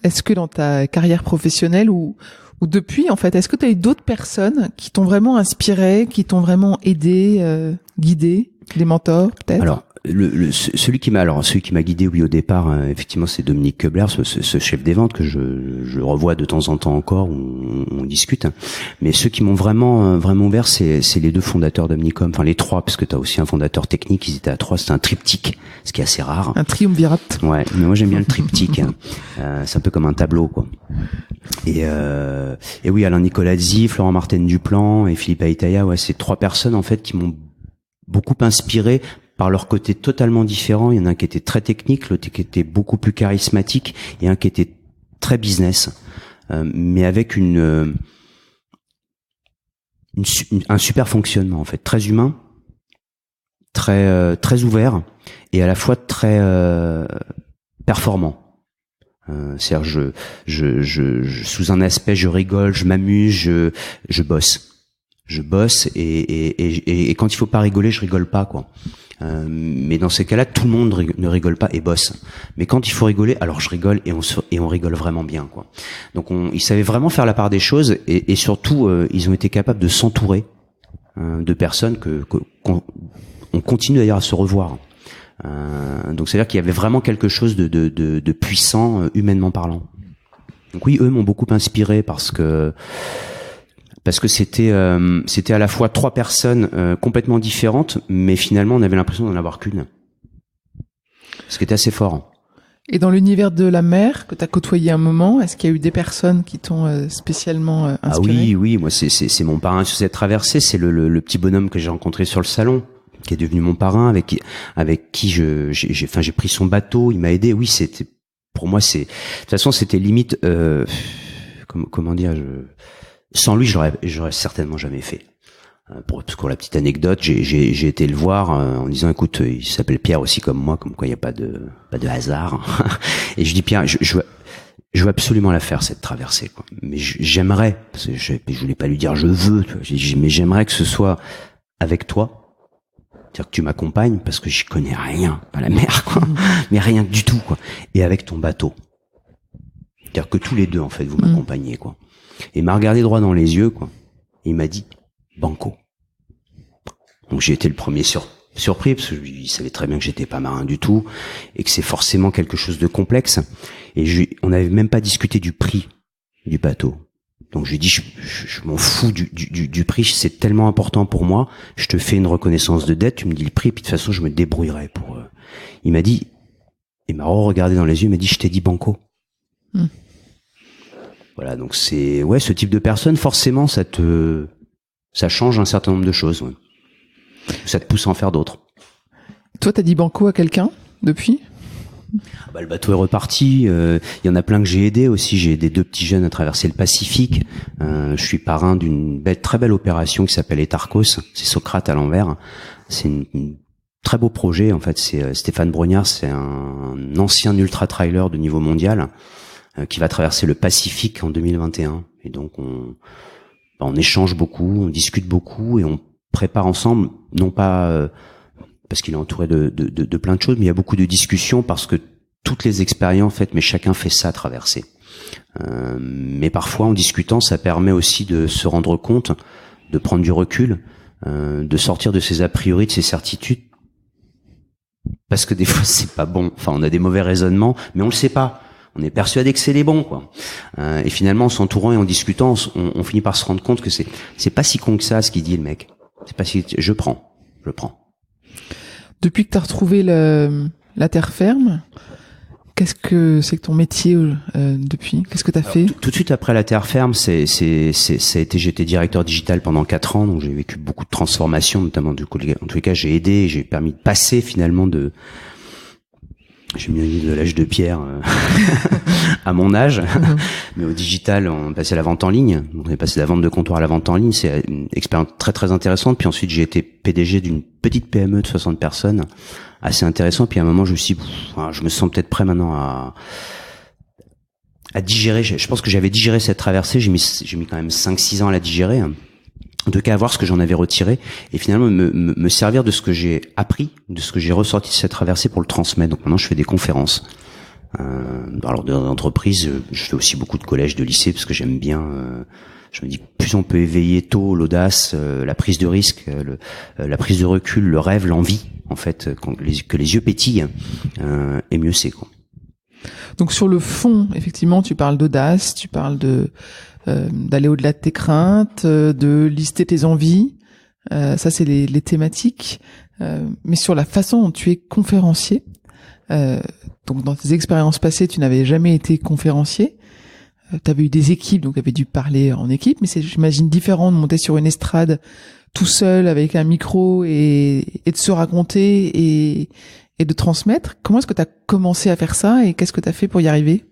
Est-ce que dans ta carrière professionnelle ou depuis, en fait, est-ce que tu as eu d'autres personnes qui t'ont vraiment inspiré, qui t'ont vraiment aidé, guidé, des mentors peut-être? Alors, celui qui m'a guidé, oui, au départ, effectivement, c'est Dominique Keubler, ce chef des ventes que je revois de temps en temps encore, on discute. Mais ceux qui m'ont vraiment ouvert, c'est les deux fondateurs d'Omnicom, enfin les trois, parce que t'as aussi un fondateur technique, ils étaient à trois, c'était un triptyque, ce qui est assez rare. Un triumvirate. Ouais, mais moi j'aime bien le triptyque. C'est un peu comme un tableau, quoi. Et oui, Alain Nicolazzi, Florent Martin Duplan et Philippe Aïtaya, ouais, c'est trois personnes en fait qui m'ont beaucoup inspiré par leur côté totalement différent. Il y en a un qui était très technique, l'autre qui était beaucoup plus charismatique, et un qui était très business, mais avec un super fonctionnement en fait, très humain, très ouvert, et à la fois très performant. C'est-à-dire je sous un aspect, je rigole, je m'amuse, je bosse. Je bosse et quand il faut pas rigoler, je rigole pas, quoi. Mais dans ces cas-là, tout le monde ne rigole pas et bosse. Mais quand il faut rigoler, alors je rigole et on rigole vraiment bien, quoi. Donc ils savaient vraiment faire la part des choses et surtout ils ont été capables de s'entourer de personnes qu'on continue d'ailleurs à se revoir. Donc c'est-à-dire qu'il y avait vraiment quelque chose de puissant humainement parlant. Donc oui, eux m'ont beaucoup inspiré parce que c'était à la fois trois personnes complètement différentes, mais finalement on avait l'impression d'en avoir qu'une. Ce qui était assez fort. Et dans l'univers de la mer que tu as côtoyé un moment, est-ce qu'il y a eu des personnes qui t'ont spécialement inspiré? Ah oui, moi c'est mon parrain sur cette traversée, c'est le petit bonhomme que j'ai rencontré sur le salon, qui est devenu mon parrain, avec qui j'ai pris son bateau, il m'a aidé. Oui, c'était pour moi de toute façon c'était limite comment dire, sans lui j'aurais certainement jamais fait. Pour la petite anecdote, j'ai été le voir en disant écoute, il s'appelle Pierre aussi comme moi, comme quoi il y a pas de hasard. Et je dis Pierre, je veux absolument la faire cette traversée, quoi. Mais j'aimerais, parce que je voulais pas lui dire je veux, tu vois, mais j'aimerais que ce soit avec toi, c'est-à-dire que tu m'accompagnes parce que j'y connais rien à la mer, quoi. Mais rien du tout, quoi. Et avec ton bateau, c'est-à-dire que tous les deux en fait vous m'accompagnez, quoi. Et il m'a regardé droit dans les yeux, quoi. Et il m'a dit banco. Donc j'ai été le premier surpris parce qu'il savait très bien que j'étais pas marin du tout et que c'est forcément quelque chose de complexe. Et on n'avait même pas discuté du prix du bateau. Donc je lui ai dit je m'en fous du prix, c'est tellement important pour moi. Je te fais une reconnaissance de dette, tu me dis le prix, puis de toute façon je me débrouillerai pour. Il m'a dit, il m'a regardé dans les yeux, il m'a dit je t'ai dit banco. Voilà, donc c'est ce type de personne, forcément ça change un certain nombre de choses. Ouais. Ça te pousse à en faire d'autres. Toi, t'as dit banco à quelqu'un depuis? Le bateau est reparti. Il y en a plein que j'ai aidé aussi. J'ai aidé 2 petits jeunes à traverser le Pacifique. Je suis parrain d'une très belle opération qui s'appelle Etarcos. C'est Socrate à l'envers. C'est un très beau projet. En fait, c'est Stéphane Brognard. C'est un ancien ultra-trailer de niveau mondial qui va traverser le Pacifique en 2021. Et donc on échange beaucoup, on discute beaucoup et on prépare ensemble, non pas parce qu'il est entouré de plein de choses, mais il y a beaucoup de discussions parce que toutes les expériences, en fait, mais chacun fait ça à traverser. Mais parfois, en discutant, ça permet aussi de se rendre compte, de prendre du recul, de sortir de ses a priori, de ses certitudes, parce que des fois, c'est pas bon. Enfin, on a des mauvais raisonnements, mais on le sait pas. On est persuadé que c'est les bons, quoi. Et finalement, en s'entourant et en discutant, on finit par se rendre compte que c'est pas si con que ça, ce qu'il dit le mec. C'est pas si je prends. Depuis que t'as retrouvé la terre ferme, qu'est-ce que c'est que ton métier depuis? Qu'est-ce que t'as fait? Tout de suite après la terre ferme, j'étais directeur digital pendant 4 ans, donc j'ai vécu beaucoup de transformations, notamment en tous les cas, j'ai aidé, j'ai permis de passer finalement j'ai mis de l'âge de pierre à mon âge, mais au digital, on passait à la vente en ligne. On est passé de la vente de comptoir à la vente en ligne. C'est une expérience très très intéressante. Puis ensuite, j'ai été PDG d'une petite PME de 60 personnes, assez intéressant. Puis à un moment, je me suis dit, je me sens peut-être prêt maintenant à digérer. Je pense que j'avais digéré cette traversée. J'ai mis quand même 5-6 ans à la digérer. Hein. En tout cas, à voir ce que j'en avais retiré et finalement me servir de ce que j'ai appris, de ce que j'ai ressorti de cette traversée pour le transmettre. Donc maintenant, je fais des conférences. Alors dans l'entreprise, je fais aussi beaucoup de collèges, de lycées parce que j'aime bien. Je me dis que plus on peut éveiller tôt l'audace, la prise de risque, la prise de recul, le rêve, l'envie, en fait, que les yeux pétillent, et mieux c'est quoi. Donc sur le fond, effectivement, tu parles d'audace, tu parles d'aller au-delà de tes craintes, de lister tes envies. Ça, c'est les thématiques. Mais sur la façon dont tu es conférencier, donc dans tes expériences passées, tu n'avais jamais été conférencier. Tu avais eu des équipes, donc tu avais dû parler en équipe, mais c'est, j'imagine, différent de monter sur une estrade tout seul avec un micro et de se raconter et de transmettre. Comment est-ce que tu as commencé à faire ça et qu'est-ce que tu as fait pour y arriver?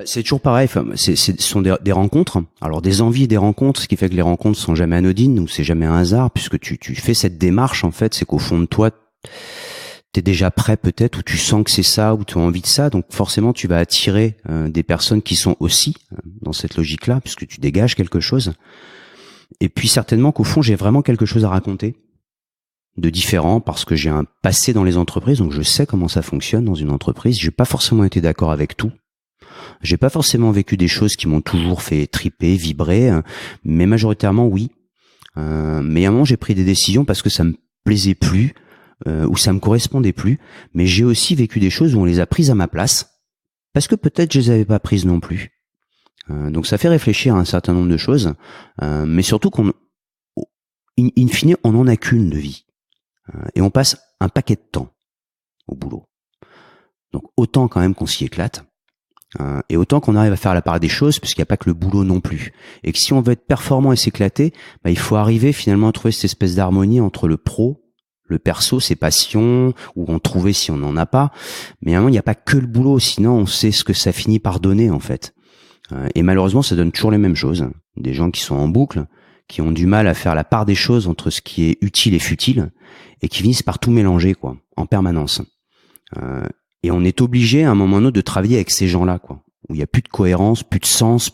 C'est toujours pareil, ce sont des rencontres, alors des envies et des rencontres, ce qui fait que les rencontres sont jamais anodines ou c'est jamais un hasard, puisque tu fais cette démarche, en fait, c'est qu'au fond de toi, t'es déjà prêt peut-être, ou tu sens que c'est ça, ou tu as envie de ça, donc forcément tu vas attirer des personnes qui sont aussi dans cette logique-là, puisque tu dégages quelque chose. Et puis certainement qu'au fond j'ai vraiment quelque chose à raconter de différent, parce que j'ai un passé dans les entreprises, donc je sais comment ça fonctionne dans une entreprise. J'ai pas forcément été d'accord avec tout. J'ai pas forcément vécu des choses qui m'ont toujours fait triper, vibrer, mais majoritairement oui. Mais à un moment j'ai pris des décisions parce que ça me plaisait plus, où ça me correspondait plus, mais j'ai aussi vécu des choses où on les a prises à ma place, parce que peut-être je les avais pas prises non plus. Donc ça fait réfléchir à un certain nombre de choses, mais surtout in fine, on n'en a qu'une de vie, et on passe un paquet de temps au boulot. Donc autant quand même qu'on s'y éclate, et autant qu'on arrive à faire la part des choses, puisqu'il n'y a pas que le boulot non plus. Et que si on veut être performant et s'éclater, il faut arriver finalement à trouver cette espèce d'harmonie entre le pro, le perso, ses passions, ou en trouver si on n'en a pas. Mais à un moment, il n'y a pas que le boulot, sinon on sait ce que ça finit par donner en fait. Et malheureusement, ça donne toujours les mêmes choses. Des gens qui sont en boucle, qui ont du mal à faire la part des choses entre ce qui est utile et futile, et qui finissent par tout mélanger, quoi, en permanence. Et on est obligé à un moment ou à un autre de travailler avec ces gens-là, quoi, où il y a plus de cohérence, plus de sens,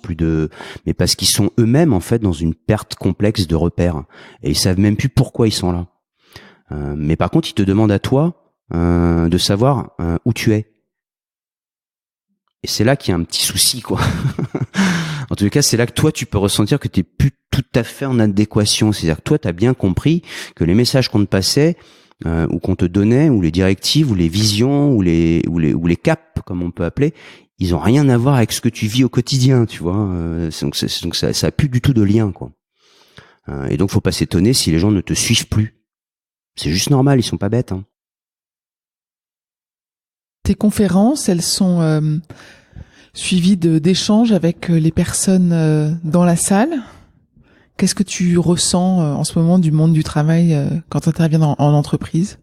mais parce qu'ils sont eux-mêmes en fait dans une perte complexe de repères, et ils savent même plus pourquoi ils sont là. Mais par contre, ils te demandent à toi de savoir où tu es. Et c'est là qu'il y a un petit souci, quoi. En tout cas, c'est là que toi, tu peux ressentir que t'es plus tout à fait en adéquation. C'est-à-dire que toi, t'as bien compris que les messages qu'on te passait, ou qu'on te donnait, ou les directives, ou les visions, ou les caps, comme on peut appeler, ils ont rien à voir avec ce que tu vis au quotidien, tu vois. Donc ça a plus du tout de lien, quoi. Et donc, faut pas s'étonner si les gens ne te suivent plus. C'est juste normal, ils sont pas bêtes, hein. Tes conférences, elles sont suivies d'échanges avec les personnes dans la salle. Qu'est-ce que tu ressens en ce moment du monde du travail quand tu interviens en entreprise?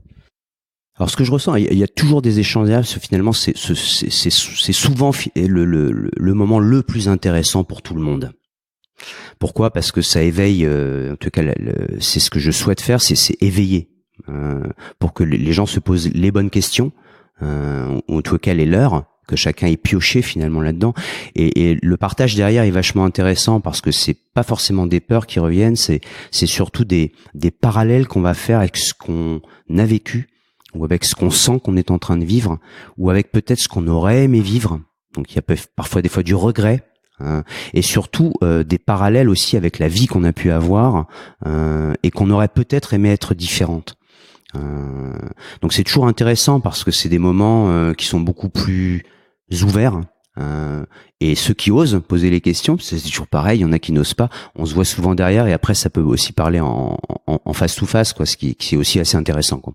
Alors ce que je ressens, il y a toujours des échanges, finalement c'est souvent le moment le plus intéressant pour tout le monde. Pourquoi ? Parce que ça éveille, en tout cas c'est ce que je souhaite faire, c'est éveiller, pour que les gens se posent les bonnes questions, ou en tout cas les leurs, que chacun ait pioché finalement là-dedans, et le partage derrière est vachement intéressant parce que c'est pas forcément des peurs qui reviennent, c'est surtout des parallèles qu'on va faire avec ce qu'on a vécu, ou avec ce qu'on sent qu'on est en train de vivre, ou avec peut-être ce qu'on aurait aimé vivre. Donc il y a parfois des fois du regret, et surtout des parallèles aussi avec la vie qu'on a pu avoir, et qu'on aurait peut-être aimé être différente. Donc c'est toujours intéressant parce que c'est des moments qui sont beaucoup plus ouverts, et ceux qui osent poser les questions, c'est toujours pareil, il y en a qui n'osent pas, on se voit souvent derrière, et après ça peut aussi parler en face to face, quoi, ce qui est aussi assez intéressant, quoi.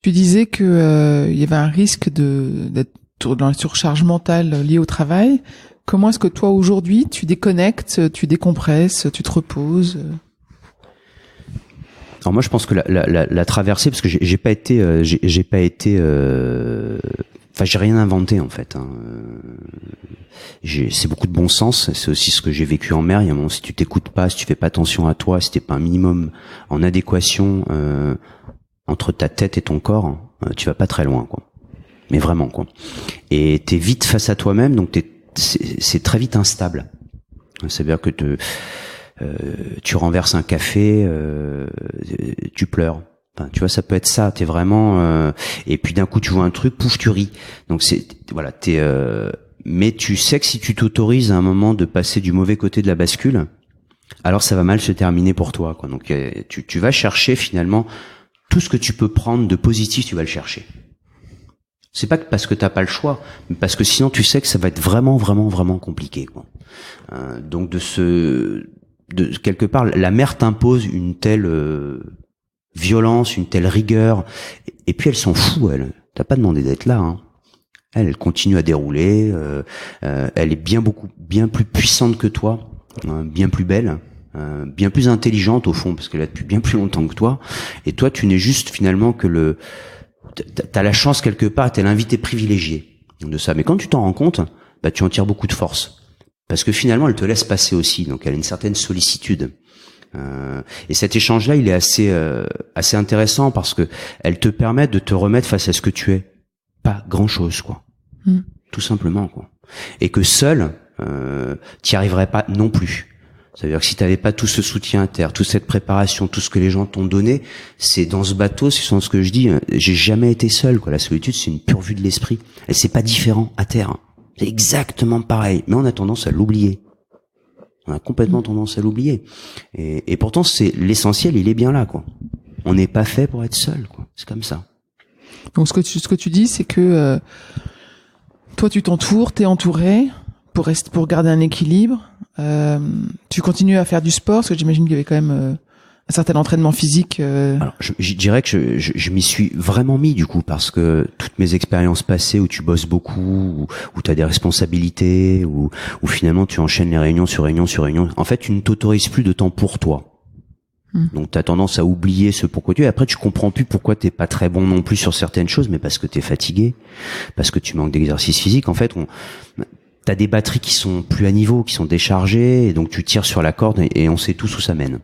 Tu disais que il y avait un risque d'être dans la surcharge mentale liée au travail. Comment est-ce que toi aujourd'hui tu déconnectes, tu décompresses, tu te reposes? Alors moi je pense que la traversée, parce que j'ai pas été enfin j'ai rien inventé en fait, hein. C'est beaucoup de bon sens, c'est aussi ce que j'ai vécu en mer. Il y a un moment, si tu t'écoutes pas, si tu fais pas attention à toi, si t'es pas un minimum en adéquation entre ta tête et ton corps, tu vas pas très loin, quoi. Mais vraiment, quoi. Et t'es vite face à toi-même, donc c'est très vite instable. C'est-à-dire que tu renverses un café, tu pleures. Enfin, tu vois, ça peut être ça. T'es vraiment et puis d'un coup tu vois un truc, pouf, tu ris. Donc mais tu sais que si tu t'autorises à un moment de passer du mauvais côté de la bascule, alors ça va mal se terminer pour toi, quoi. Donc tu vas chercher finalement tout ce que tu peux prendre de positif, tu vas le chercher. C'est pas que parce que t'as pas le choix, mais parce que sinon tu sais que ça va être vraiment, vraiment, vraiment compliqué, quoi. Donc quelque part, la mère t'impose une telle violence, une telle rigueur, et puis elle s'en fout, elle. T'as pas demandé d'être là, hein. Elle continue à dérouler. Elle est bien plus puissante que toi, bien plus belle, bien plus intelligente au fond, parce qu'elle est là depuis bien plus longtemps que toi. Et toi, tu n'es juste finalement que t'as la chance quelque part, t'es l'invité privilégié de ça. Mais quand tu t'en rends compte, bah tu en tires beaucoup de force, parce que finalement, elle te laisse passer aussi. Donc, elle a une certaine sollicitude. Et cet échange-là, il est assez intéressant parce que elle te permet de te remettre face à ce que tu es. Pas grand-chose, quoi. Tout simplement, quoi. Et que seul, t'y arriverais pas non plus. Ça veut dire que si t'avais pas tout ce soutien à terre, toute cette préparation, tout ce que les gens t'ont donné, c'est dans ce bateau, c'est ce que je dis, j'ai jamais été seul, quoi. La solitude, c'est une pure vue de l'esprit. Et c'est pas différent à terre. C'est exactement pareil. Mais on a tendance à l'oublier. On a complètement tendance à l'oublier. Et pourtant, c'est l'essentiel, il est bien là, quoi. On n'est pas fait pour être seul, quoi. C'est comme ça. Donc ce que tu dis, c'est que toi tu t'entoures, t'es entouré pour garder un équilibre. Tu continues à faire du sport, parce que j'imagine qu'il y avait quand même un certain entraînement physique. Alors, je dirais que je m'y suis vraiment mis du coup, parce que toutes mes expériences passées où tu bosses beaucoup, où tu as des responsabilités, où finalement tu enchaînes les réunions sur réunions sur réunions, en fait tu ne t'autorises plus de temps pour toi. Donc t'as tendance à oublier ce pourquoi tu es. Après tu comprends plus pourquoi t'es pas très bon non plus sur certaines choses, mais parce que t'es fatigué, parce que tu manques d'exercice physique. En fait, t'as des batteries qui sont plus à niveau, qui sont déchargées, et donc tu tires sur la corde et on sait tous où ça mène.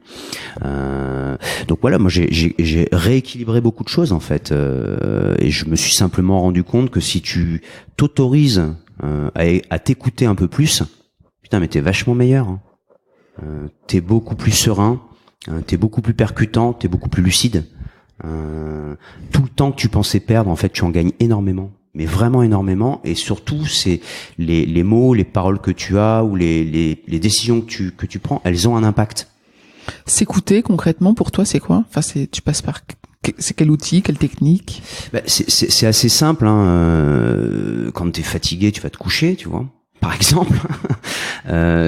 Donc voilà, moi j'ai rééquilibré beaucoup de choses en fait, et je me suis simplement rendu compte que si tu t'autorises à t'écouter un peu plus, putain mais t'es vachement meilleur. Hein. T'es beaucoup plus serein. T'es beaucoup plus percutant, t'es beaucoup plus lucide. Tout le temps que tu pensais perdre, en fait, tu en gagnes énormément, mais vraiment énormément. Et surtout, c'est les mots, les paroles que tu as ou les décisions que tu prends, elles ont un impact. S'écouter concrètement pour toi, c'est quoi? Enfin, tu passes par c'est quel outil, quelle technique? C'est assez simple. Hein. Quand t'es fatigué, tu vas te coucher, tu vois. Par exemple,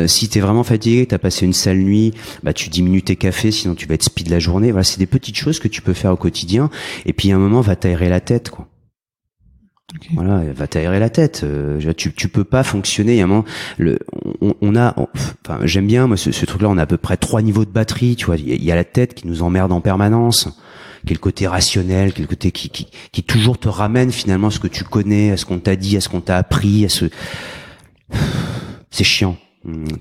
si t'es vraiment fatigué, t'as passé une sale nuit, bah tu diminues tes cafés, sinon tu vas être speed la journée. Voilà, c'est des petites choses que tu peux faire au quotidien. Et puis à un moment, va t'aérer la tête, quoi. Okay. Voilà, va t'aérer la tête. Tu peux pas fonctionner. Il y a un moment, enfin, j'aime bien moi ce truc-là. On a à peu près 3 niveaux de batterie. Tu vois, il y a la tête qui nous emmerde en permanence, qui est le côté rationnel, qui est le côté qui toujours te ramène finalement à ce que tu connais, à ce qu'on t'a dit, à ce qu'on t'a appris, c'est chiant.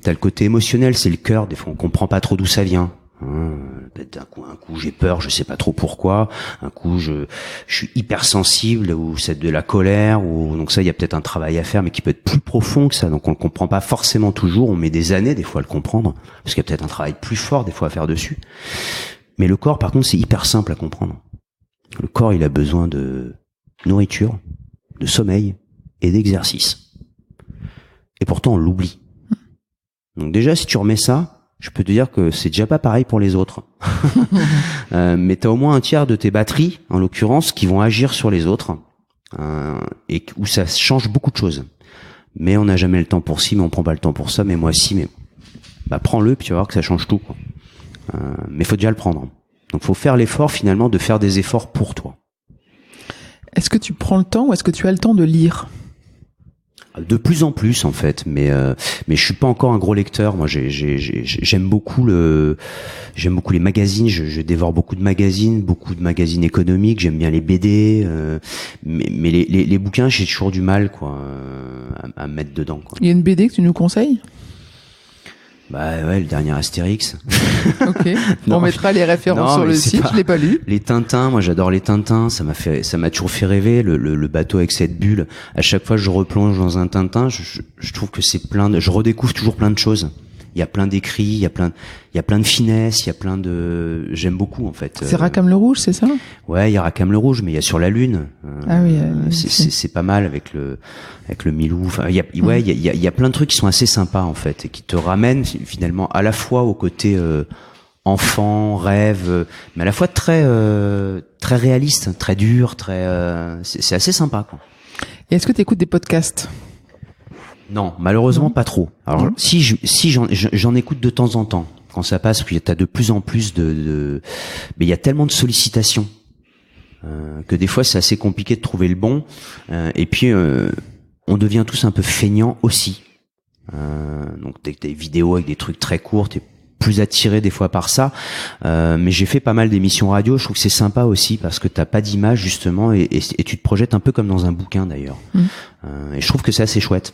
T'as le côté émotionnel, c'est le cœur. Des fois, on comprend pas trop d'où ça vient. Un coup, j'ai peur, je sais pas trop pourquoi. Un coup, je suis hypersensible, ou c'est de la colère, ou donc ça, il y a peut-être un travail à faire, mais qui peut être plus profond que ça. Donc, on le comprend pas forcément toujours. On met des années, des fois, à le comprendre, parce qu'il y a peut-être un travail plus fort, des fois, à faire dessus. Mais le corps, par contre, c'est hyper simple à comprendre. Le corps, il a besoin de nourriture, de sommeil et d'exercice. Et pourtant, on l'oublie. Donc déjà, si tu remets ça, je peux te dire que c'est déjà pas pareil pour les autres. Mais t'as au moins un tiers de tes batteries, en l'occurrence, qui vont agir sur les autres, et où ça change beaucoup de choses. Mais on n'a jamais le temps pour ci, mais on prend pas le temps pour ça, mais moi si, mais bah prends-le, puis tu vas voir que ça change tout, quoi. Mais faut déjà le prendre. Donc faut faire l'effort finalement de faire des efforts pour toi. Est-ce que tu prends le temps ou est-ce que tu as le temps de lire ? De plus en plus en fait, mais je suis pas encore un gros lecteur. Moi, j'aime beaucoup les magazines. Je dévore beaucoup de magazines économiques. J'aime bien les BD, mais les bouquins, j'ai toujours du mal, quoi, à me mettre dedans, quoi. Il y a une BD que tu nous conseilles ? Bah ouais, le dernier Astérix. Ok. On mettra les références sur le site. Je l'ai pas lu. Les Tintins, moi j'adore les Tintins. Ça m'a toujours fait rêver. Le bateau avec cette bulle. À chaque fois que je replonge dans un Tintin, je trouve que c'est je redécouvre toujours plein de choses. Il y a plein d'écrits, il y a plein de finesses, il y a plein de, j'aime beaucoup en fait. C'est Rackham le Rouge, c'est ça? Ouais, il y a Rackham le Rouge, mais il y a Sur la Lune. Ah oui. C'est pas mal avec le Milou. Enfin, il y a plein de trucs qui sont assez sympas en fait et qui te ramènent finalement à la fois au côté enfant, rêve, mais à la fois très réaliste, très dur, c'est assez sympa quoi. Et est-ce que tu écoutes des podcasts? Non, malheureusement pas trop. Alors si j'en écoute de temps en temps quand ça passe, puis t'as de plus en plus mais il y a tellement de sollicitations que des fois c'est assez compliqué de trouver le bon. Et puis on devient tous un peu feignants aussi. Donc des vidéos avec des trucs très courts, t'es plus attiré des fois par ça. Mais j'ai fait pas mal d'émissions radio. Je trouve que c'est sympa aussi parce que t'as pas d'image justement et tu te projettes un peu comme dans un bouquin d'ailleurs. Et je trouve que c'est assez chouette.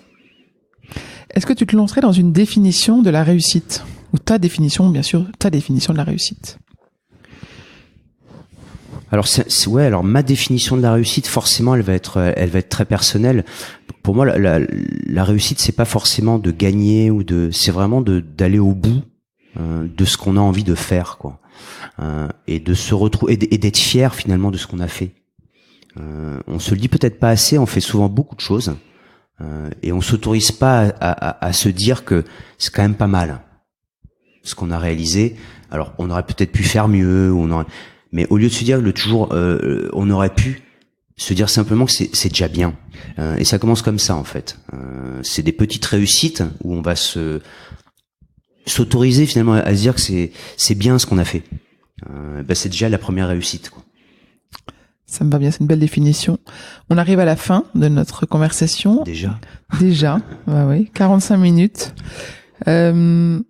Est-ce que tu te lancerais dans une définition de la réussite? Ou ta définition, bien sûr, ta définition de la réussite? Alors alors ma définition de la réussite, forcément, elle va être très personnelle. Pour moi, la réussite, c'est pas forcément de gagner c'est vraiment d'aller au bout de ce qu'on a envie de faire, quoi. Et de se retrouver et d'être fier finalement de ce qu'on a fait. On se le dit peut-être pas assez. On fait souvent beaucoup de choses. Et on s'autorise pas à se dire que c'est quand même pas mal ce qu'on a réalisé. Alors on aurait peut-être pu faire mieux, mais au lieu de se dire on aurait pu se dire simplement que c'est déjà bien. Et ça commence comme ça en fait. C'est des petites réussites où on va s'autoriser finalement à se dire que c'est bien ce qu'on a fait. C'est déjà la première réussite, quoi. Ça me va bien, c'est une belle définition. On arrive à la fin de notre conversation. Déjà. Bah oui, 45 minutes. Qu'est-ce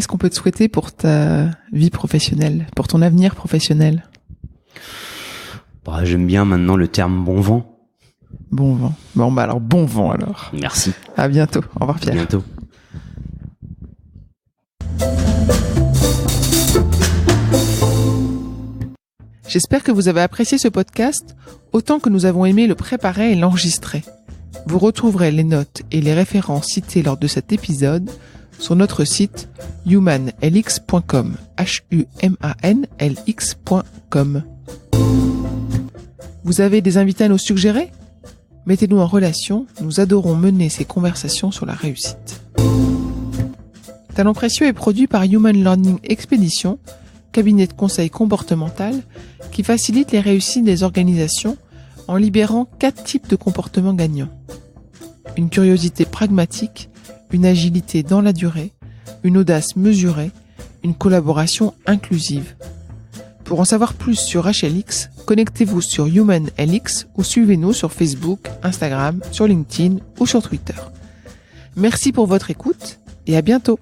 qu'on peut te souhaiter pour ta vie professionnelle, pour ton avenir professionnel? Bah, j'aime bien maintenant le terme bon vent. Bon vent. Bon, bah alors bon vent alors. Merci. À bientôt. Au revoir Pierre. À bientôt. J'espère que vous avez apprécié ce podcast autant que nous avons aimé le préparer et l'enregistrer. Vous retrouverez les notes et les références citées lors de cet épisode sur notre site humanlx.com. humanlx.com. Vous avez des invités à nous suggérer? Mettez-nous en relation, nous adorons mener ces conversations sur la réussite. Talent précieux est produit par Human Learning Expedition, cabinet de conseil comportemental qui facilite les réussites des organisations en libérant 4 types de comportements gagnants. Une curiosité pragmatique, une agilité dans la durée, une audace mesurée, une collaboration inclusive. Pour en savoir plus sur HLX, connectez-vous sur HumanLX ou suivez-nous sur Facebook, Instagram, sur LinkedIn ou sur Twitter. Merci pour votre écoute et à bientôt.